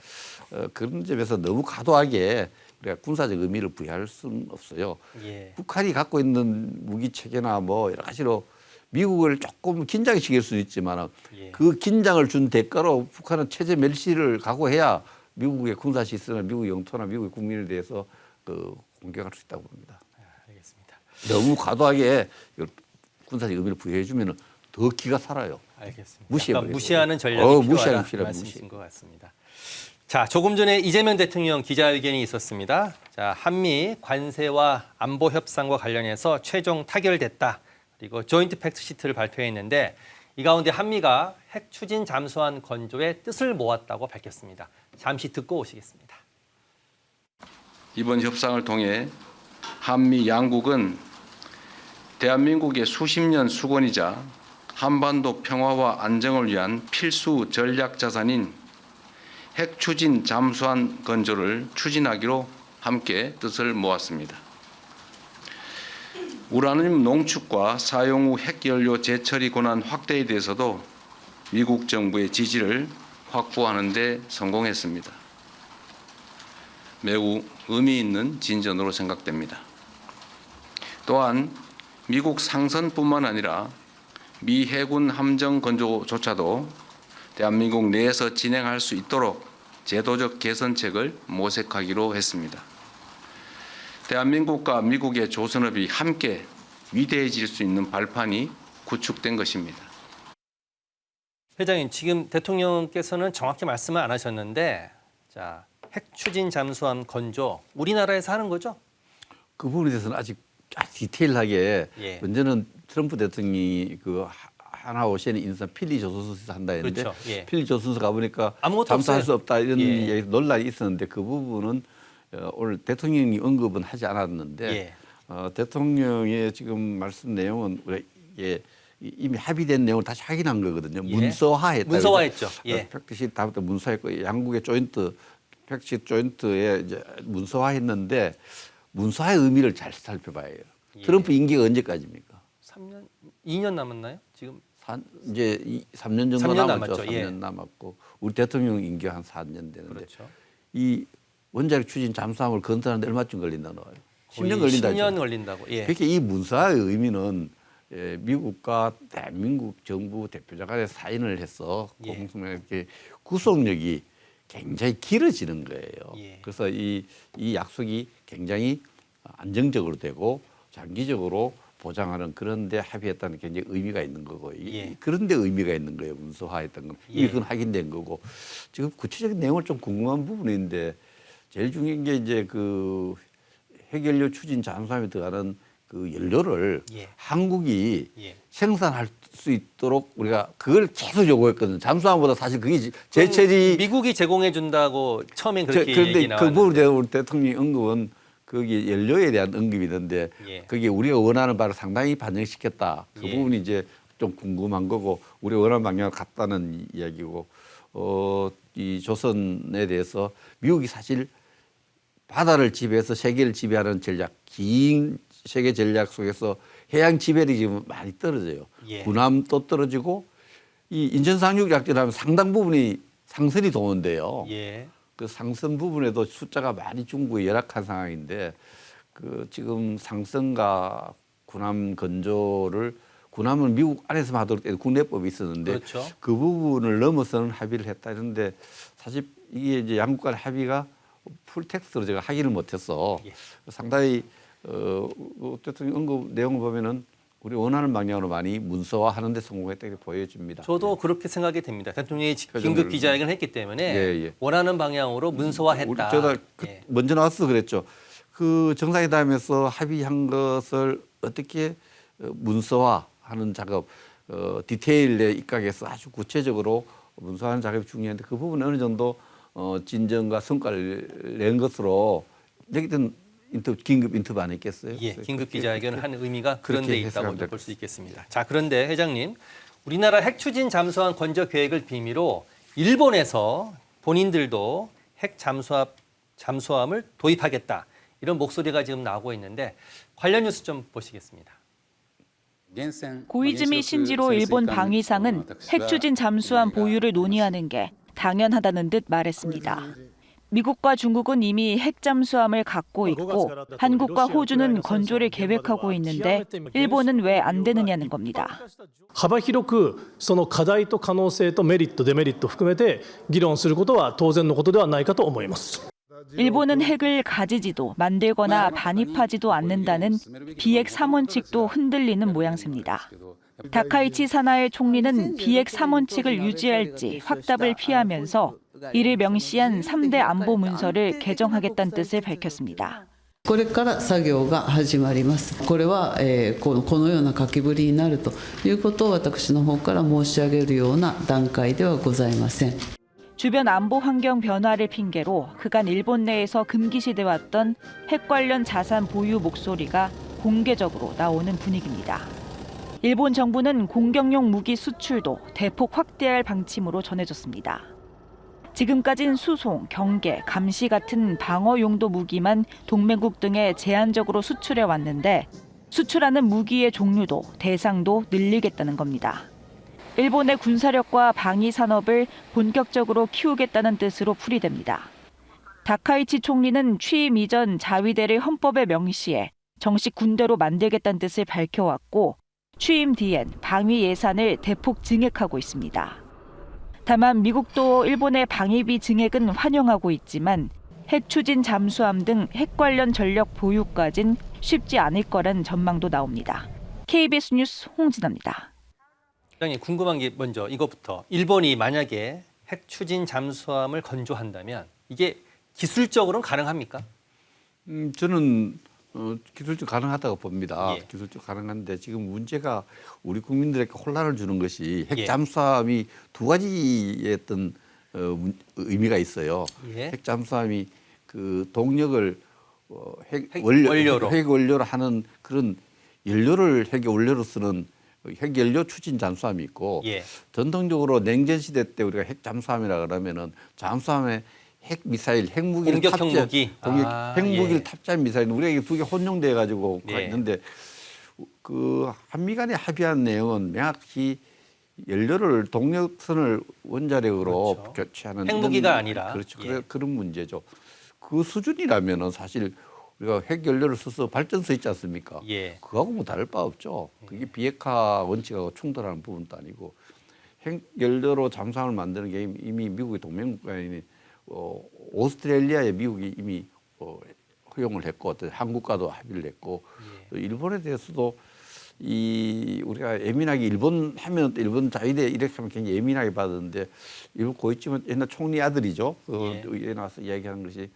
그런 점에서 너무 과도하게 우리가 군사적 의미를 부여할 수는 없어요.
예.
북한이 갖고 있는 무기 체계나 뭐 여러 가지로 미국을 조금 긴장시킬 수는 있지만
예.
그 긴장을 준 대가로 북한은 체제 멸실을 각오해야 미국의 군사 시스템이나 미국의 영토나 미국의 국민에 대해서 공격할 수 있다고 봅니다.
알겠습니다.
너무 과도하게 군사적 의미를 부여해주면 더 기가 살아요.
알겠습니다.
무시해버리고.
약간 무시하는 전략이
무시하는
필요하다
필요하다,
말씀이신
무시.
것 같습니다. 자, 조금 전에 이재명 대통령 기자회견이 있었습니다. 자, 한미 관세와 안보 협상과 관련해서 최종 타결됐다. 그리고 조인트 팩트 시트를 발표했는데 이 가운데 한미가 핵 추진 잠수함 건조의 뜻을 모았다고 밝혔습니다. 잠시 듣고 오시겠습니다.
이번 협상을 통해 한미 양국은 대한민국의 수십 년 수건이자 한반도 평화와 안정을 위한 필수 전략 자산인 핵 추진 잠수함 건조를 추진하기로 함께 뜻을 모았습니다. 우라늄 농축과 사용 후 핵연료 재처리 권한 확대에 대해서도 미국 정부의 지지를 확보하는 데 성공했습니다. 매우 의미 있는 진전으로 생각됩니다. 또한 미국 상선뿐만 아니라 미 해군 함정 건조조차도 대한민국 내에서 진행할 수 있도록 제도적 개선책을 모색하기로 했습니다. 대한민국과 미국의 조선업이 함께 위대해질 수 있는 발판이 구축된 것입니다.
회장님, 지금 대통령께서는 정확히 말씀을 안 하셨는데 자, 핵 추진 잠수함 건조 우리나라에서 하는 거죠?
그 부분에 대해서는 아직 디테일하게
예.
먼저는 트럼프 대통령이 그 하나 오시는 인사 필리 조선소에서 한다 했는데
그렇죠. 예.
필리 조선소 가보니까
아무것도
잠수할
없어요.
수 없다 이런
예.
논란이 있었는데 그 부분은 오늘 대통령이 언급은 하지 않았는데
예.
대통령의 지금 말씀 내용은 우리가 이미 합의된 내용을 다시 확인한 거거든요.
예.
문서화했다.
문서화했죠. 예.
팩트시 다음부터 문서화했고 양국의 팩트시 조인트에 이제 문서화했는데 문서화의 의미를 잘 살펴봐야 해요.
예.
트럼프 임기가 언제까지입니까?
3년, 2년 남았나요? 지금
이제 3년 정도
3년
남았죠.
남았죠.
3년
예.
남았고 우리 대통령 임기가 한 4년 되는데
그렇죠.
이 원자력 추진 잠수함을 건설하는데 얼마쯤 걸린다고 나와요? 10년
거의
걸린다.
10년 걸린다고. 예.
그렇게 이 문서화의 의미는 미국과 대한민국 정부 대표자 간에 사인을 해서
예.
공동성명 이렇게 구속력이 굉장히 길어지는 거예요.
예.
그래서 이 약속이 굉장히 안정적으로 되고 장기적으로 보장하는 그런 데 합의했다는 게 굉장히 의미가 있는 거고
예.
그런 데 의미가 있는 거예요. 문서화했던 건.
예.
이건 확인된 거고 지금 구체적인 내용을 좀 궁금한 부분인데 제일 중요한 게 이제 그 핵연료 추진 잠수함에 들어가는 그 연료를
예.
한국이
예.
생산할 수 있도록 우리가 그걸 계속 요구했거든요. 잠수함보다 사실 그게 제철이
미국이 제공해 준다고 처음엔 그렇게 얘기
그런데 그
나왔는데.
부분에 우리 대통령이 언급은 거기 연료에 대한 언급이 있는데
예.
그게 우리가 원하는 바를 상당히 반영시켰다. 그
예.
부분이 이제 좀 궁금한 거고 우리가 원하는 방향을 갔다는 이야기고 이 조선에 대해서 미국이 사실 바다를 지배해서 세계를 지배하는 전략, 긴 세계 전략 속에서 해양 지배력이 지금 많이 떨어져요.
예.
군함도 떨어지고 이 인천상륙 작전하면 상당 부분이 상선이 동원돼요.
예.
그 상선 부분에도 숫자가 많이 중국에 열악한 상황인데 그 지금 상선과 군함 건조를 군함은 미국 안에서만 하도록 국내법이 있었는데
그렇죠.
그 부분을 넘어서는 합의를 했다 이런데 사실 이게 이제 양국 간 합의가 풀텍스트로 제가 확인을 못해서
예.
상당히 대통령 언급 내용을 보면은 우리 원하는 방향으로 많이 문서화하는 데 성공했다고 보여집니다.
저도 그렇게 생각이 됩니다. 대통령이
표정을-
긴급 기자회견을 했기 때문에
예, 예.
원하는 방향으로 문서화했다.
저도
예.
먼저 나와서 그랬죠. 그 정상회담에서 합의한 것을 어떻게 문서화하는 작업, 디테일에 입각해서 아주 구체적으로 문서화하는 작업이 중요한데 그 부분은 어느 정도 진전과 성과를 낸 것으로 여기든 긴급 인터뷰 안 했겠어요?
예, 긴급 기자회견을 한 의미가 그런 데
그렇게
있다고
해석하면
볼 수 있겠습니다. 자, 그런데 회장님, 우리나라 핵 추진 잠수함 건조 계획을 빌미로 일본에서 본인들도 핵 잠수함을 도입하겠다. 이런 목소리가 지금 나오고 있는데 관련 뉴스 좀 보시겠습니다.
고이즈미 신지로 일본 방위상은 핵 추진 잠수함 보유를 논의하는 게 당연하다는 듯 말했습니다. 미국과 중국은 이미 핵 잠수함을 갖고 있고 한국과 호주는 건조를 계획하고 있는데 일본은 왜 안 되느냐는 겁니다.
幅広くその課題と可能性とメリットデメリットを含めて議論することは当然のことではないかと思います。
일본은 핵을 가지지도 만들거나 반입하지도 않는다는 비핵 3원칙도 흔들리는 모양새입니다. 다카이치 사나에 총리는 비핵 3원칙을 유지할지 확답을 피하면서 이를 명시한 3대 안보 문서를 개정하겠다는 뜻을 밝혔습니다.
これから作業が始まります。これは、このような書きぶりになるということを私の方から申し上げるような段階ではございません。
주변 안보 환경 변화를 핑계로 그간 일본 내에서 금기시돼 왔던 핵 관련 자산 보유 목소리가 공개적으로 나오는 분위기입니다. 일본 정부는 공격용 무기 수출도 대폭 확대할 방침으로 전해졌습니다. 지금까진 수송, 경계, 감시 같은 방어 용도 무기만 동맹국 등에 제한적으로 수출해 왔는데 수출하는 무기의 종류도 대상도 늘리겠다는 겁니다. 일본의 군사력과 방위 산업을 본격적으로 키우겠다는 뜻으로 풀이됩니다. 다카이치 총리는 취임 이전 자위대를 헌법에 명시해 정식 군대로 만들겠다는 뜻을 밝혀왔고 취임 뒤엔 방위 예산을 대폭 증액하고 있습니다. 다만 미국도 일본의 방위비 증액은 환영하고 있지만 핵 추진 잠수함 등 핵 관련 전력 보유까진 쉽지 않을 거란 전망도 나옵니다. KBS 뉴스 홍진아입니다.
회장님, 궁금한 게 먼저 이것부터 일본이 만약에 핵 추진 잠수함을 건조한다면 이게 기술적으로는 가능합니까?
저는 기술적 가능하다고 봅니다.
예.
기술적 가능한데 지금 문제가 우리 국민들에게 혼란을 주는 것이 핵 잠수함이 두 가지의 어떤 의미가 있어요.
예.
핵 잠수함이 그 동력을 핵 원료로 하는 그런 연료를 핵의 원료로 쓰는 핵 연료 추진 잠수함이 있고 전통적으로 냉전 시대 때 우리가 핵 잠수함이라 그러면은 잠수함에 핵 미사일, 핵무기를 핵무기를 탑재한 미사일 우리가 두 개 혼용돼 가지고 있는데 그 한미 간에 합의한 내용은 명확히 연료를 동력선을 원자력으로 교체하는
핵무기가 아니라
그렇죠. 그런 문제죠. 그 수준이라면은 사실 우리가 핵 연료를 써서 발전소 있지 않습니까? 그거하고 뭐 다를 바 없죠. 그게 비핵화 원칙하고 충돌하는 부분도 아니고 핵 연료로 잠수함을 만드는 게 이미 미국의 동맹국가인 오스트레일리아에 미국이 이미 허용을 했고 또 한국과도 합의를 했고 또 일본에 대해서도 우리가 예민하게 일본 하면 일본 자위대 이렇게 하면 굉장히 예민하게 받았는데 일본 고이치마 옛날 총리 아들이죠. 여기 나와서 이야기하는 것이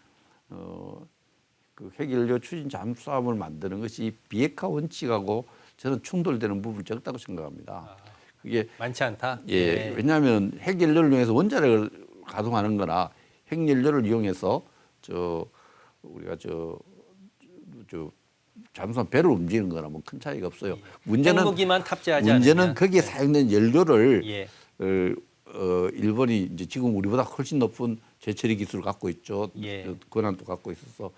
그 핵연료 추진 잠수함을 만드는 것이 비핵화 원칙하고 저는 충돌되는 부분이 적다고 생각합니다. 그게
많지 않다.
왜냐하면 핵연료를 이용해서 원자력을 가동하는 거나 핵연료를 이용해서 우리가 잠수함 배를 움직이는 거나 뭐 큰 차이가 없어요.
핵무기만 탑재하지
문제는
않으면.
거기에 사용된 연료를 일본이 이제 지금 우리보다 훨씬 높은 재처리 기술을 갖고 있죠. 권한도 갖고 있어서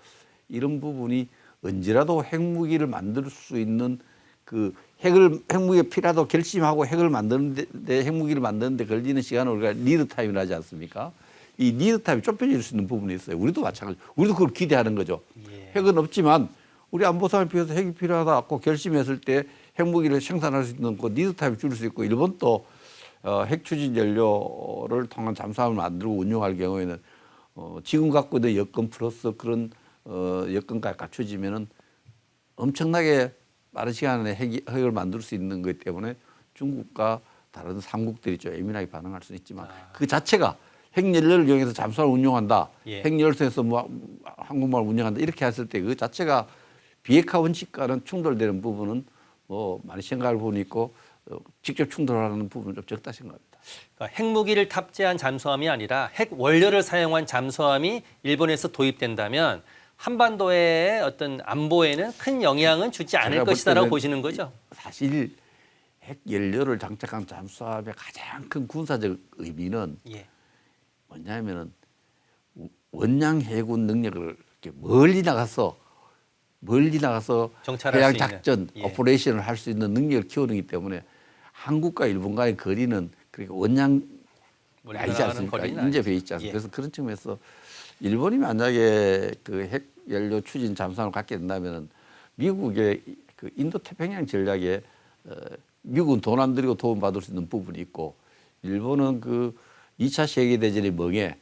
이런 부분이 언제라도 핵무기를 만들 수 있는 그 핵무기가 필요하다고 결심하고 핵을 만드는데 핵무기를 만드는데 걸리는 시간을 우리가 리드 타임을 하지 않습니까? 이 리드 타임이 좁혀질 수 있는 부분이 있어요. 우리도 마찬가지. 우리도 그걸 기대하는 거죠. 핵은 없지만 우리 안보상에 비해서 핵이 필요하다고 결심했을 때 핵무기를 생산할 수 있는 그 리드 타임을 줄일 수 있고 일본도 핵 추진 연료를 통한 잠수함을 만들고 운용할 경우에는 지금 갖고 있는 여건 플러스 그런 여건까지 갖춰지면은 엄청나게 빠른 시간 안에 핵을 만들 수 있는 것 때문에 중국과 다른 삼국들이 좀 예민하게 반응할 수는 있지만 그 자체가 핵연료를 이용해서 잠수함을 운용한다.
예.
핵연료에서 뭐 항공모함을 운영한다. 이렇게 했을 때 그 자체가 비핵화 원칙과는 충돌되는 부분은 뭐 많이 생각할 부분이 있고 직접 충돌하는 부분은 좀 적다 생각합니다.
그러니까 핵무기를 탑재한 잠수함이 아니라 핵 원료를 사용한 잠수함이 일본에서 도입된다면 한반도의 어떤 안보에는 큰 영향은 주지 않을
제가 볼
것이다라고
때는
보시는 거죠?
사실 핵 연료를 장착한 잠수함의 가장 큰 군사적 의미는
예.
뭐냐면은 원양 해군 능력을 이렇게 멀리 나가서
정찰할
해양
수
작전
있는. 예.
오퍼레이션을 할 수 있는 능력을 키우는 기 때문에 한국과 일본 간의 거리는 그러니까 원양 아니지 않습니까? 인접해 있지 않습니까?
예.
그래서 그런 측면에서 일본이 만약에 그 핵 연료 추진 잠수함을 갖게 된다면은 미국의 그 인도 태평양 전략에 미국은 돈 안 들이고 도움 받을 수 있는 부분이 있고 일본은 그 2차 세계 대전의 멍에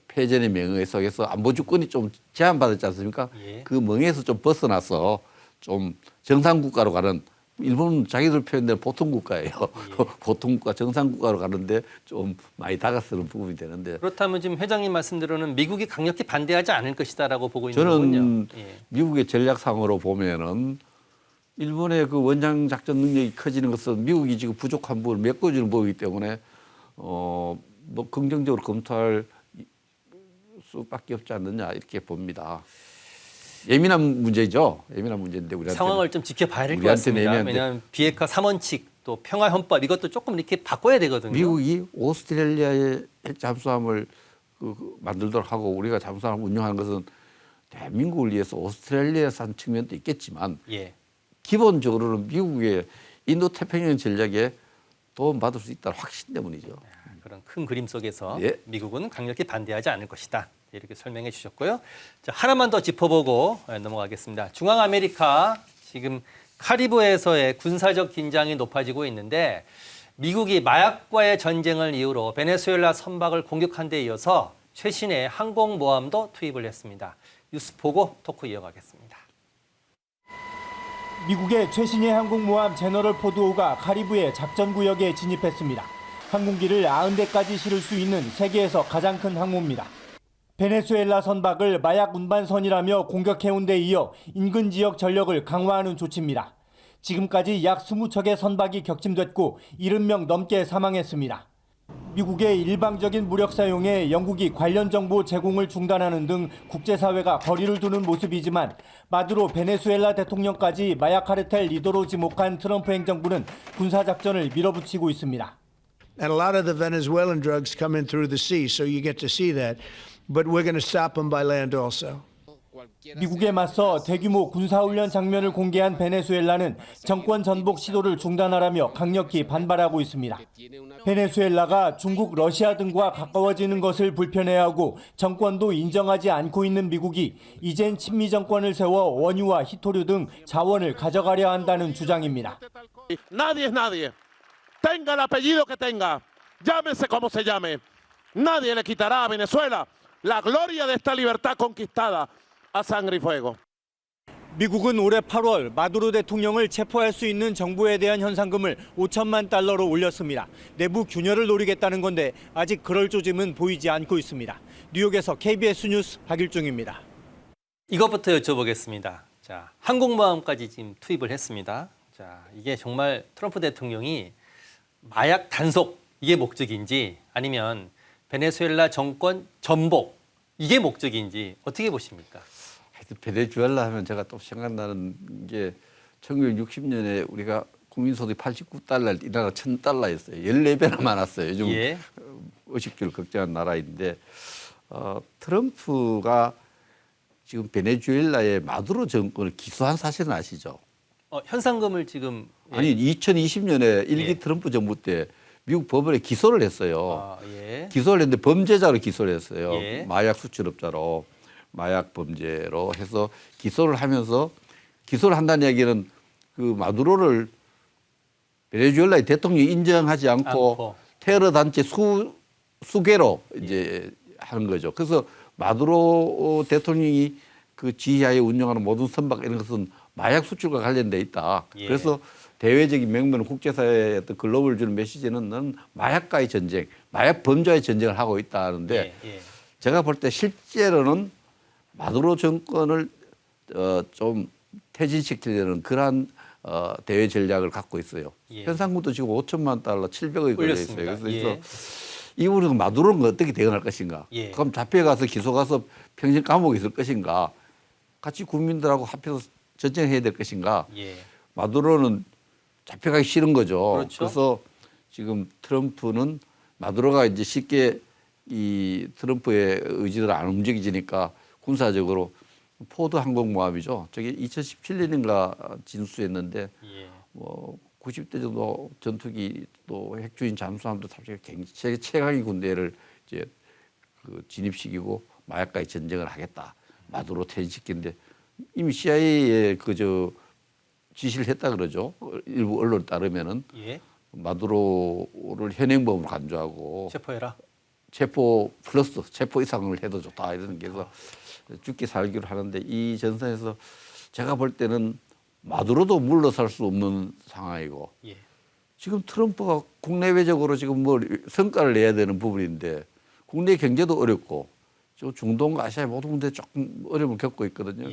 패전의 명예 속에서 안보 주권이 좀 제한받았지 않습니까?
예.
그 멍에서 좀 벗어나서 좀 정상 국가로 가는 일본은 자기들 표현대로 보통 국가예요. 보통 국가, 정상 국가로 가는데 좀 많이 다가서는 부분이 되는데
그렇다면 지금 회장님 말씀대로는 미국이 강력히 반대하지 않을 것이다라고 보고 있는 거군요.
저는
예.
미국의 전략상으로 보면은 일본의 그 원장 작전 능력이 커지는 것은 미국이 지금 부족한 부분을 메꿔주는 부분이기 때문에 뭐 긍정적으로 검토할 수밖에 없지 않느냐 이렇게 봅니다. 예민한 문제죠. 예민한 문제인데 우리한테
상황을 좀 지켜봐야 될 것
우리한테는
같습니다.
애매한데.
왜냐하면 비핵화 3원칙 또 평화헌법 이것도 조금 이렇게 바꿔야 되거든요.
미국이 오스트레일리아의 핵 잠수함을 만들도록 하고 우리가 잠수함을 운영하는 것은 대한민국을 위해서 오스트레일리아산 측면도 있겠지만
예.
기본적으로는 미국의 인도 태평양 전략에 도움 받을 수 있다는 확신 때문이죠.
그런 큰 그림 속에서
예.
미국은 강력히 반대하지 않을 것이다. 이렇게 설명해 주셨고요. 자, 하나만 더 짚어보고 넘어가겠습니다. 중앙아메리카 지금 카리브해에서의 군사적 긴장이 높아지고 있는데 미국이 마약과의 전쟁을 이유로 베네수엘라 선박을 공격한 데 이어서 최신의 항공모함도 투입을 했습니다. 뉴스 보고 토크 이어가겠습니다.
미국의 최신의 항공모함 제너럴 포드호가 카리브해 작전구역에 진입했습니다. 항공기를 90대까지 실을 수 있는 세계에서 가장 큰 항모입니다. 베네수엘라 선박을 마약 운반선이라며 공격해온 데 이어 인근 지역 전력을 강화하는 조치입니다. 지금까지 약 20척의 선박이 격침됐고 70명 넘게 사망했습니다. 미국의 일방적인 무력 사용에 영국이 관련 정보 제공을 중단하는 등 국제사회가 거리를 두는 모습이지만 마두로 베네수엘라 대통령까지 마약 카르텔 리더로 지목한 트럼프 행정부는 군사작전을 밀어붙이고 있습니다.
And a lot of the Venezuelan drugs come in through the sea, so you get to see that. But we're going to stop them by land also.
미국에 맞서 대규모 군사훈련 장면을 공개한 베네수엘라는 정권 전복 시도를 중단하라며 강력히 반발하고 있습니다. 베네수엘라가 중국, 러시아 등과 가까워지는 것을 불편해하고 정권도 인정하지 않고 있는 미국이 이젠 친미 정권을 세워 원유와 히토류 등 자원을 가져가려 한다는 주장입니다.
Nadie es nadie. Tenga el apellido que tenga, llámese como se llame. Nadie le quitará a Venezuela la gloria de esta libertad conquistada a sangre y fuego.
미국은 올해 8월 마두로 대통령을 체포할 수 있는 정부에 대한 현상금을 5천만 달러로 올렸습니다. 내부 균열을 노리겠다는 건데 아직 그럴 조짐은 보이지 않고 있습니다. 뉴욕에서 KBS 뉴스 박일중입니다.
이것부터 여쭤보겠습니다. 자, 항공모함까지 지금 투입을 했습니다. 자, 이게 정말 트럼프 대통령이 마약 단속 이게 목적인지 아니면 베네수엘라 정권 전복 이게 목적인지 어떻게 보십니까?
하여튼 베네수엘라 하면 제가 또 생각나는 게 1960년에 우리가 국민소득 89달러, 이 나라 1000달러였어요. 14배나 많았어요. 요즘
예.
의식주를 걱정한 나라인데 트럼프가 지금 베네수엘라의 마두로 정권을 기소한 사실은 아시죠?
현상금을 지금
아니 2020년에 일기
예.
트럼프 정부 때 미국 법원에 기소를 했어요.
아, 예.
기소를 했는데 범죄자로 기소를 했어요.
예.
마약 수출업자로 마약 범죄로 해서 기소를 하면서 기소를 한다는 얘기는 그 마두로를 베네수엘라의 대통령이 인정하지 않고 테러 단체 수괴로 이제 하는 거죠. 그래서 마두로 대통령이 그 지휘하에 운영하는 모든 선박 이런 것은 마약 수출과 관련돼 있다.
예.
그래서 대외적인 명분은 국제사회의 어떤 글로벌 주는 메시지는 넌 마약과의 전쟁, 마약 범죄와의 전쟁을 하고 있다 하는데 제가 볼 때 실제로는 마두로 정권을 좀 퇴진시키려는 그러한 대외 전략을 갖고 있어요. 현상금도 지금 5천만 달러, 700억이 걸려 있어요. 그래서 이후로 마두로는 어떻게 대응할 것인가? 그럼 잡혀가서 기소 가서 평생 감옥에 있을 것인가? 같이 국민들하고 합해서 전쟁해야 될 것인가? 마두로는 잡혀가기 싫은 거죠.
그렇죠.
그래서 지금 트럼프는 마두로가 이제 쉽게 이 트럼프의 의지대로 안 움직이니까 군사적으로 포드 항공모함이죠. 저게 2017년인가 진수했는데 뭐 90대 정도 전투기 또 핵주인 잠수함도 탑재해 세계 최강의 군대를 이제 그 진입시키고 마약과의 전쟁을 하겠다. 마두로 퇴진시키는데 이미 CIA에 그저 지시를 했다 그러죠. 일부 언론 따르면은 마두로를 현행범으로 간주하고
체포해라.
체포 플러스 체포 이상을 해도 좋다 이런 게 그래서 죽기 살기로 하는데 이 전선에서 제가 볼 때는 마두로도 물러설 수 없는 상황이고 지금 트럼프가 국내외적으로 지금 뭐 성과를 내야 되는 부분인데 국내 경제도 어렵고 중동과 아시아 모든 군데 조금 어려움을 겪고 있거든요.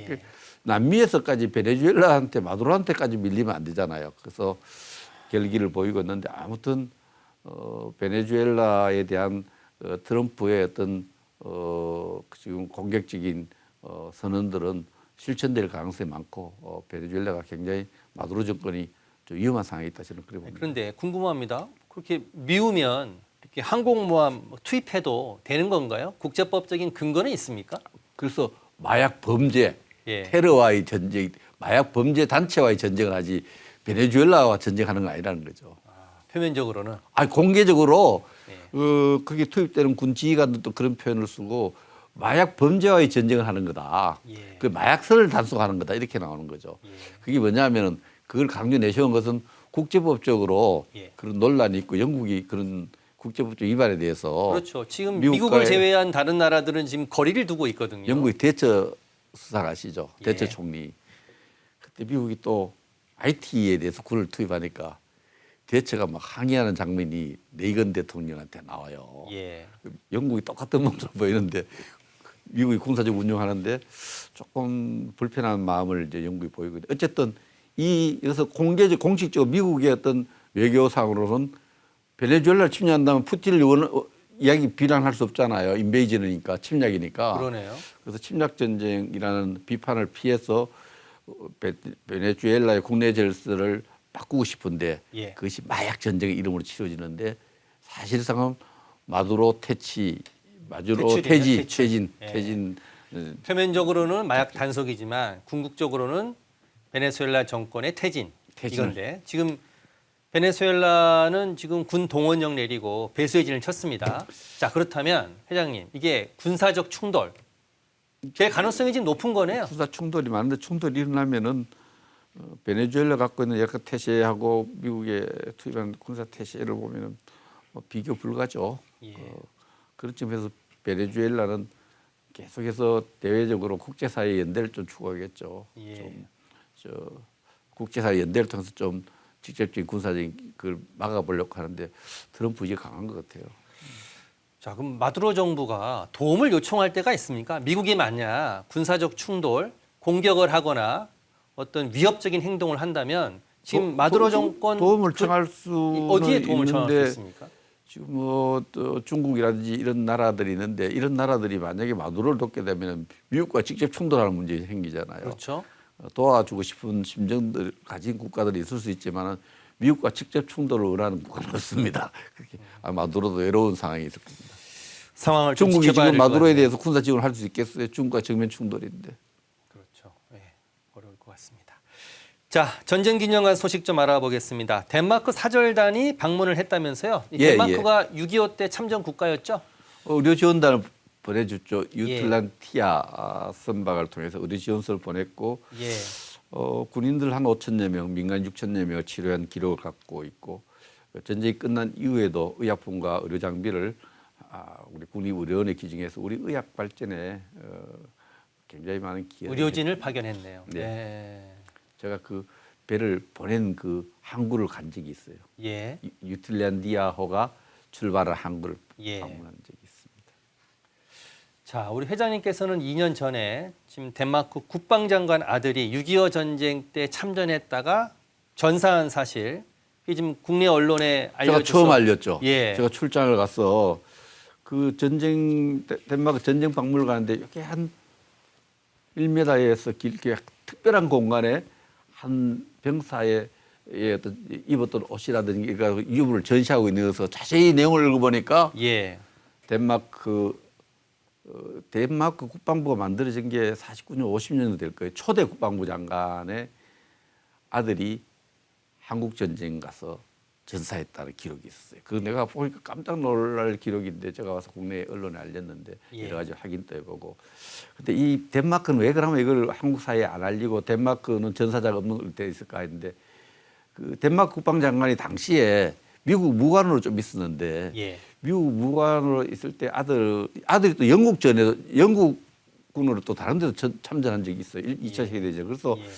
남미에서까지 베네수엘라한테 마두로한테까지 밀리면 안 되잖아요. 그래서 결기를 보이고 있는데 아무튼 베네수엘라에 대한 트럼프의 어떤 지금 공격적인 선언들은 실천될 가능성이 많고 베네수엘라가 굉장히 마두로 정권이 좀 위험한 상황에 있다 저는 그래 봅니다.
그런데 궁금합니다. 그렇게 미우면 이렇게 항공모함 투입해도 되는 건가요? 국제법적인 근거는 있습니까?
그래서 마약 범죄, 테러와의 전쟁, 마약 범죄 단체와의 전쟁을 하지 베네수엘라와 전쟁하는 건 아니라는 거죠.
표면적으로는?
공개적으로 거기 투입되는 군 지휘관들도 그런 표현을 쓰고 마약 범죄와의 전쟁을 하는 거다. 그 마약선을 단속하는 거다 이렇게 나오는 거죠. 그게 뭐냐면은 그걸 강조 내세운 것은 국제법적으로 그런 논란이 있고 영국이 그런 국제법적 위반에 대해서
그렇죠. 지금 미국을 제외한 다른 나라들은 지금 거리를 두고 있거든요.
영국이 대처 수상하시죠. 대처 총리. 그때 미국이 또 IT에 대해서 군을 투입하니까 대처가 막 항의하는 장면이 레이건 대통령한테 나와요. 영국이 똑같은 모습으로 보이는데 미국이 군사적 운영하는데 조금 불편한 마음을 이제 영국이 보이고 어쨌든 여기서 공식적으로 미국의 어떤 외교상으로는 베네수엘라를 침략한다면 푸틴을 이야기 비난할 수 없잖아요. 인베이전이니까 침략이니까.
그러네요.
그래서 침략 전쟁이라는 비판을 피해서 베네수엘라의 국내 질서를 바꾸고 싶은데 그것이 마약 전쟁의 이름으로 치러지는데 사실상은 마두로 퇴진.
표면적으로는 마약 단속이지만 궁극적으로는 베네수엘라 정권의 퇴진. 이건데 지금 베네수엘라는 지금 군 동원령 내리고 배수의 진을 쳤습니다. 자 그렇다면 회장님 이게 군사적 충돌 될 가능성이 지금 높은 거네요.
군사 충돌이 많은데 충돌이 일어나면은 베네수엘라 갖고 있는 약간 태세하고 미국의 투입한 군사 태세를 보면은 비교 불가죠. 그런 점에서 베네수엘라는 계속해서 대외적으로 국제사회 연대를 좀 추구하겠죠. 국제사회 연대를 통해서 좀 직접적인 군사적인 그걸 막아보려고 하는데 트럼프 이게 강한 것 같아요.
자, 그럼 마두로 정부가 도움을 요청할 때가 있습니까? 미국이 만약 군사적 충돌, 공격을 하거나 어떤 위협적인 행동을 한다면 지금 마두로 정권
도움을 청할 수는
어디에 도움을 청할 수
있는데
있습니까?
지금 뭐 또 중국이라든지 이런 나라들이 있는데 이런 나라들이 만약에 마두로를 돕게 되면 미국과 직접 충돌하는 문제가 생기잖아요.
그렇죠.
도와주고 싶은 심정들 가진 국가들이 있을 수 있지만 미국과 직접 충돌을 원하는 국가는 없습니다. 마두로도 외로운 상황이 있을 겁니다.
상황을 좀
중국이
지켜봐야
지금
될 것
마두로에
같네요.
대해서 군사 지원을 할 수 있겠어요? 중국과 정면 충돌인데.
그렇죠. 어려울 것 같습니다. 자, 전쟁 기념관 소식 좀 알아보겠습니다. 덴마크 사절단이 방문을 했다면서요? 덴마크가 6.25 때 참전 국가였죠?
의료 지원단을 보내줬죠. 유틀란티아 선박을 통해서 의료 지원서를 보냈고 군인들 한 5천여 명, 민간 6천여 명을 치료한 기록을 갖고 있고 전쟁이 끝난 이후에도 의약품과 의료 장비를 우리 국립의료원에 기증해서 우리 의학 발전에 굉장히 많은 기여를
의료진을 파견했네요.
제가 그 배를 보낸 그 항구를 간 적이 있어요.
예.
유틸란디아호가 출발한 항구를
예.
방문한 적이 있습니다.
자, 우리 회장님께서는 2년 전에 지금 덴마크 국방장관 아들이 6.25 전쟁 때 참전했다가 전사한 사실, 이게 지금 국내 언론에 알려져서
제가 처음 알렸죠.
예.
제가 출장을 가서 그 덴마크 전쟁 박물관 가는데 이렇게 한 1m에서 길게 특별한 공간에 한 병사의 어떤 입었던 옷이라든지 유물을 전시하고 있는 것서 자세히 내용을 읽어보니까
예.
덴마크 국방부가 만들어진 게 49년, 50년 될 거예요. 초대 국방부 장관의 아들이 한국 전쟁 가서 전사했다는 기록이 있었어요. 그 내가 보니까 깜짝 놀랄 기록인데 제가 와서 국내 언론에 알렸는데
예.
여러 가지 확인도 해보고. 근데 이 덴마크는 왜 그러면 이걸 한국 사회에 안 알리고 덴마크는 전사자가 없는 데 있을까 했는데 그 덴마크 국방장관이 당시에 미국 무관으로 좀 있었는데
예.
미국 무관으로 있을 때 아들이 또 영국군으로 또 다른 데도 참전한 적이 있어요. 2차 세계대전. 그래서
예.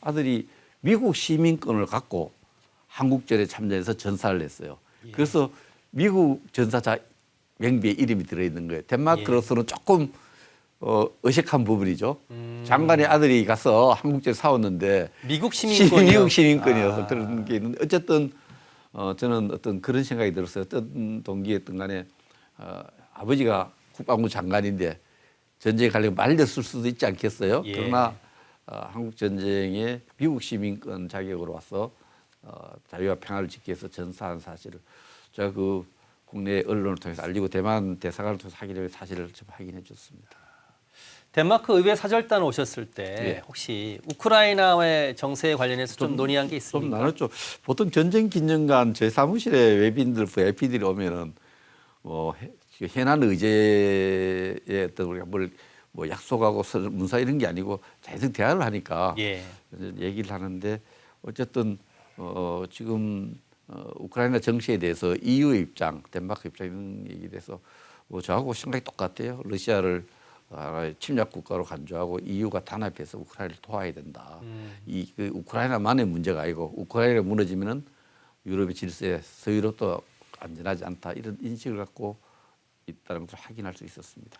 아들이 미국 시민권을 갖고 한국전에 참전해서 전사를 했어요.
예.
그래서 미국 전사자 명비에 이름이 들어있는 거예요. 덴마크로서는 조금 어색한 부분이죠. 장관의 아들이 가서 한국전에 싸웠는데
미국 시민권이요?
미국 시민권이어서 그런 게 있는데 어쨌든 저는 어떤 그런 생각이 들었어요. 어떤 동기였든 간에 아버지가 국방부 장관인데 전쟁에 가려고 말렸을 수도 있지 않겠어요.
예.
그러나 한국 전쟁에 미국 시민권 자격으로 와서 자유와 평화를 지키기 위해서 전사한 사실을 제가 그 국내 언론을 통해서 알리고 대만 대사관을 통해서 확인해 사실을 좀 확인해 줬습니다.
덴마크 의회 사절단 오셨을 때
예.
혹시 우크라이나의 정세에 관련해서 좀 논의한 게 있습니까?
좀 나눴죠. 보통 전쟁 기념관 제 사무실에 외빈들, VIP들이 오면은 해난 의제에 어떤 우리가 뭐 약속하고 문서 이런 게 아니고 자연스럽게 대화를 하니까
예.
얘기를 하는데 어쨌든 지금 우크라이나 정세에 대해서 EU의 입장, 덴마크 입장 이런 얘기에 대해서 저하고 생각이 똑같아요. 러시아를 침략 국가로 간주하고 EU가 단합해서 우크라이나를 도와야 된다. 그 우크라이나만의 문제가 아니고 우크라이나가 무너지면은 유럽의 질서에 서유럽도 안전하지 않다 이런 인식을 갖고 있다는 것을 확인할 수 있었습니다.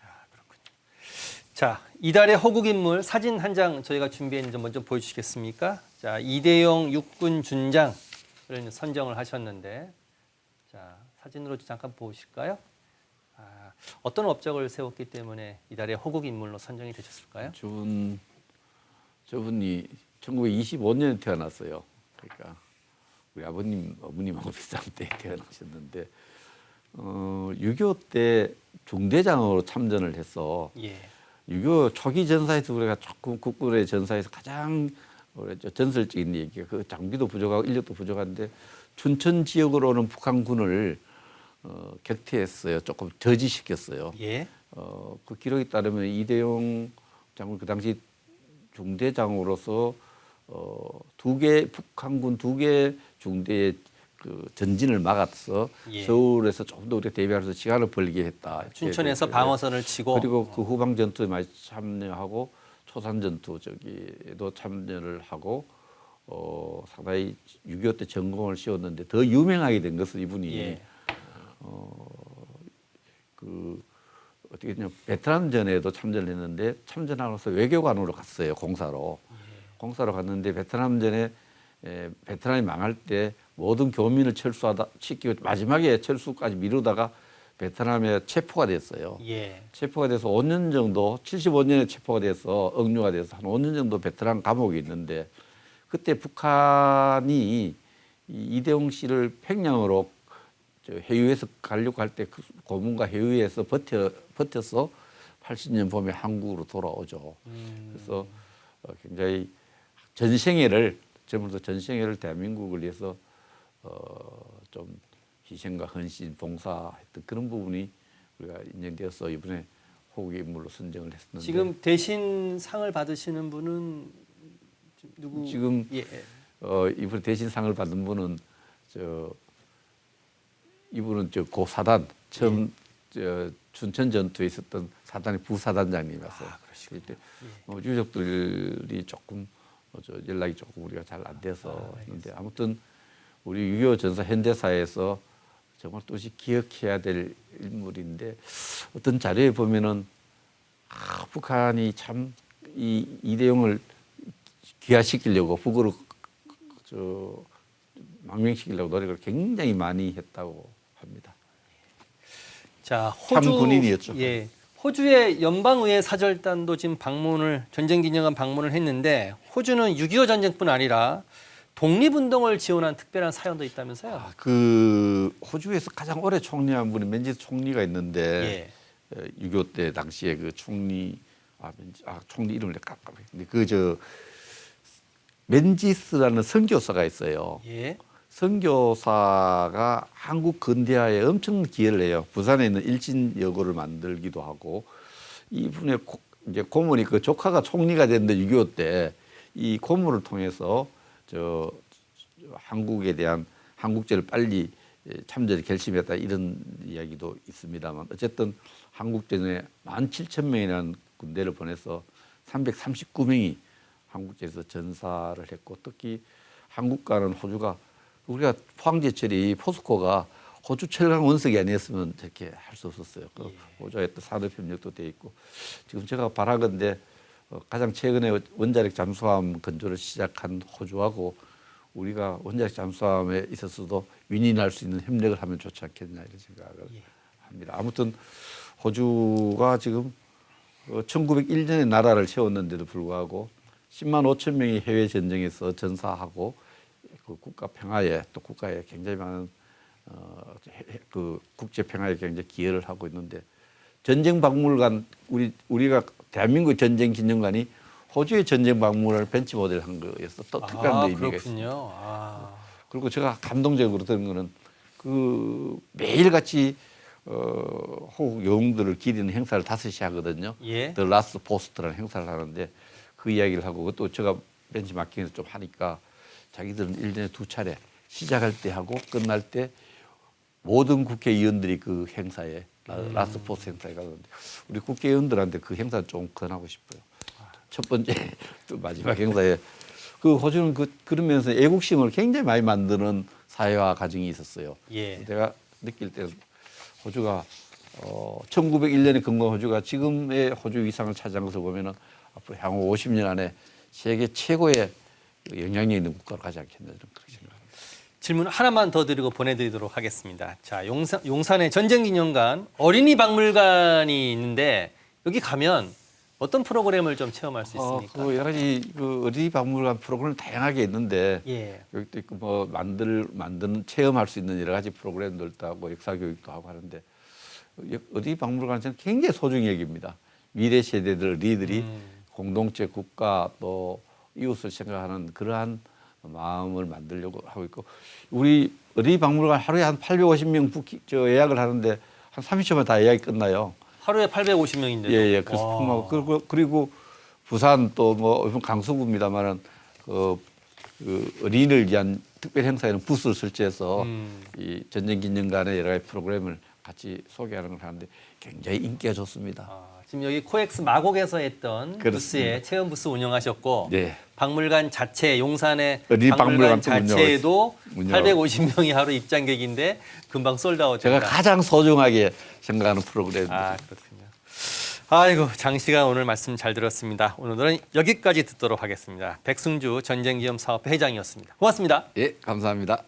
자, 이달의 호국 인물 사진 한 장 저희가 준비했는데 먼저 보여주시겠습니까? 자, 이대용 육군 준장을 선정을 하셨는데, 자 사진으로 잠깐 보실까요? 어떤 업적을 세웠기 때문에 이달의 호국 인물로 선정이 되셨을까요?
저분이 1925년에 태어났어요. 그러니까 우리 아버님, 어머님하고 비슷한 때에 태어나셨는데 6.25 때 중대장으로 참전을 해서
예.
6.25 초기 전사에서 우리가 조금 국군의 전사에서 가장 전설적인 얘기가 그 장비도 부족하고 인력도 부족한데 춘천 지역으로는 북한군을 격퇴했어요. 조금 저지시켰어요.
예.
그 기록에 따르면 이대용 장군 그 당시 중대장으로서 북한군 두 개 중대의 그 전진을 막아서
예.
서울에서 조금 더 우리가 대비하면서 시간을 벌게 했다.
춘천에서 방어선을 치고
그리고 그 후방 전투에 많이 참여하고 초산 전투 저기에도 참여를 하고 상당히 6.25 때 전공을 씌웠는데 더 유명하게 된 것은 이분이
예.
어떻게 보면 베트남전에도 참전을 했는데 참전하면서 외교관으로 갔어요. 공사로. 공사로 갔는데 베트남전에 베트남이 망할 때 모든 교민을 시키고 마지막에 철수까지 미루다가 베트남에 체포가 됐어요.
예.
체포가 돼서 5년 정도 75년에 체포가 돼서 억류가 돼서 한 5년 정도 베트남 감옥에 있는데 그때 북한이 이대용 씨를 평양으로 해유에서 가려고 할 때 그 고문과 해유에서 버텨서 80년 봄에 한국으로 돌아오죠. 그래서 굉장히 전생애를 대한민국을 위해서 좀 희생과 헌신, 봉사했던 그런 부분이 우리가 인정되어서 이번에 호국의 인물로 선정을 했었는데
지금 대신 상을 받으시는 분은 누구?
지금
예.
이번에 대신 상을 받은 분은 이분은 고 사단 처음 춘천 전투에 있었던 사단의 부사단장님이었어요. 그때 유족들이 조금 연락이 조금 우리가 잘 안 돼서 했는데 아무튼 우리 6.25 전사 현대사에서 정말 또시 기억해야 될 인물인데 어떤 자료에 보면은 북한이 참 이 이대용을 귀화시키려고 북으로 망명시키려고 노력을 굉장히 많이 했다고 합니다.
자,
참 군인이었죠.
예. 호주의 연방의회 사절단도 지금 전쟁기념관 방문을 했는데 호주는 6.25 전쟁뿐 아니라 독립운동을 지원한 특별한 사연도 있다면서요?
그 호주에서 가장 오래 총리한 분이 맨지스 총리가 있는데 6.25 때 당시에 그 총리 총리 이름을 깜깜했는데 맨지스라는 선교사가 있어요.
예.
선교사가 한국 근대화에 엄청 기여를 해요. 부산에 있는 일진여고를 만들기도 하고 이분의 이제 고문이 그 조카가 총리가 됐는데 6.25 때 이 고문을 통해서 한국에 대한 한국제를 빨리 참전을 결심했다 이런 이야기도 있습니다만 어쨌든 한국전에 17,000명이라는 군대를 보내서 339명이 한국제에서 전사를 했고 특히 한국과는 호주가 우리가 포항제철이 포스코가 호주 철강 원석이 아니었으면 저렇게 할 수 없었어요. 그 호주에 또 산업협력도 돼 있고 지금 제가 바라건대 가장 최근에 원자력 잠수함 건조를 시작한 호주하고 우리가 원자력 잠수함에 있어서도 윈윈할 수 있는 협력을 하면 좋지 않겠냐 이런 생각을 합니다. 아무튼 호주가 지금 1901년에 나라를 세웠는데도 불구하고 10만 5천 명이 해외 전쟁에서 전사하고 그 국가 평화에 또 국가에 굉장히 많은 그 국제 평화에 굉장히 기여를 하고 있는데 전쟁 박물관 우리가 대한민국 전쟁 기념관이 호주의 전쟁 박물관을 벤치 모델한 거여서 또 특별한 의미가 있습니다. 그리고 제가 감동적으로 들은 거는 그 매일같이 호국 영웅들을 기리는 행사를 5시 하거든요.
예.
The Last Post라는 행사를 하는데 그 이야기를 하고 또 제가 벤치 마킹에서 좀 하니까 자기들은 1년에 2차례 시작할 때 하고 끝날 때 모든 국회의원들이 그 행사에 라스트 포스트 행사에 가는데 우리 국회의원들한테 그 행사 좀 권하고 싶어요. 첫 번째 또 마지막 행사에 그 호주는 그러면서 애국심을 굉장히 많이 만드는 사회화 과정이 있었어요.
예.
내가 느낄 때 호주가 1901년에 건국한 호주가 지금의 호주 위상을 차지한 것을 보면은 앞으로 향후 50년 안에 세계 최고의 영향력 있는 국가로 가지 않겠나 저는 그렇게 생각합니다.
질문 하나만 더 드리고 보내드리도록 하겠습니다. 자, 용산의 전쟁기념관 어린이 박물관이 있는데 여기 가면 어떤 프로그램을 좀 체험할 수 있습니까?
그 여러 가지 그 어린이 박물관 프로그램 다양하게 있는데
예.
여기도 있고 뭐 만드는 체험할 수 있는 여러 가지 프로그램들도 하고 역사 교육도 하고 하는데 어린이 박물관은 저는 굉장히 소중히 여깁니다. 미래 세대들 어린이들이 공동체 국가 또 이웃을 생각하는 그러한 마음을 만들려고 하고 있고 우리 어린이 박물관 하루에 한 850명 예약을 하는데 한 30초면 다 예약이 끝나요.
하루에 850명인데요.
예. 그래서 풍부하고 그리고 부산 또 뭐 이번 강서구입니다만은 그 어린이를 위한 특별 행사에는 부스를 설치해서 이 전쟁기념관의 여러 가지 프로그램을 같이 소개하는 걸 하는데 굉장히 인기가 좋습니다.
지금 여기 코엑스 마곡에서 했던
그렇습니다.
부스에 체험 부스 운영하셨고
네.
박물관 자체 용산의
어린이
박물관
박물관도
자체에도
운영하고
850명이 하루 입장객인데 금방 솔드아웃.
제가 가장 소중하게 생각하는 프로그램입니다.
그렇군요. 아이고 장시간 오늘 말씀 잘 들었습니다. 오늘은 여기까지 듣도록 하겠습니다. 백승주 전쟁기념사업회 회장이었습니다. 고맙습니다.
예, 감사합니다.